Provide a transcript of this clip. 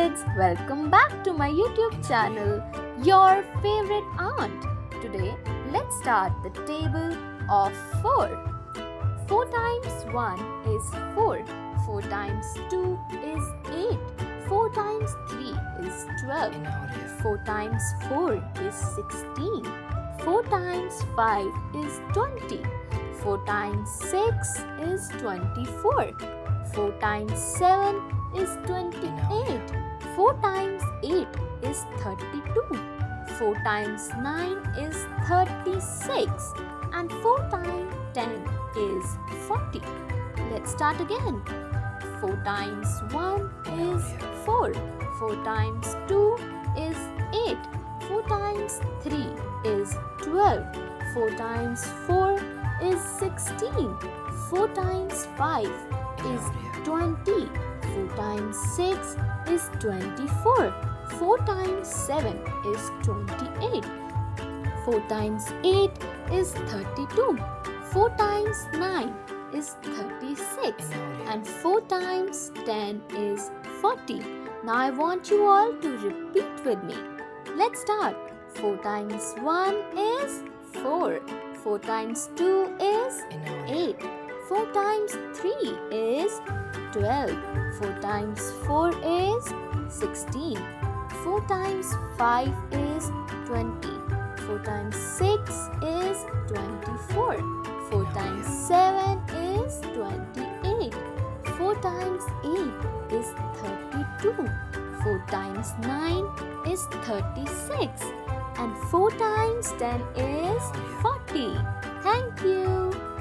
kids, welcome back to my YouTube channel, your favorite aunt. Today, let's start the table of 4. 4 times 1 is 4. 4 times 2 is 8. 4 times 3 is 12. 4 times 4 is 16. 4 times 5 is 20. 4 times 6 is 24. 4 times 7 is 28. 4 times 8 is 32. 4 times 9 is 36. And 4 times 10 is 40. Let's start again. 4 times 1 is 4. 4 times 2 is 8. 4 times 3 is 12. 4 times 4 is 16. 4 times 5 is 20. 4 times 6 is 24. 4 times 7 is 28. 4 times 8 is 32. 4 times 9 is 36. And 4 times 10 is 40. Now I want you all to repeat with me. Let's start. 4 times 1 is 4. 4 times 2 is 8. 4 times 3 is 12. 4 times 4 is 16. 4 times 5 is 20. 4 times 6 is 24. 4 times 7 is 28. 4 times 8 is 32. 4 times 9 is 36. And 4 times 10 is 40. Thank you.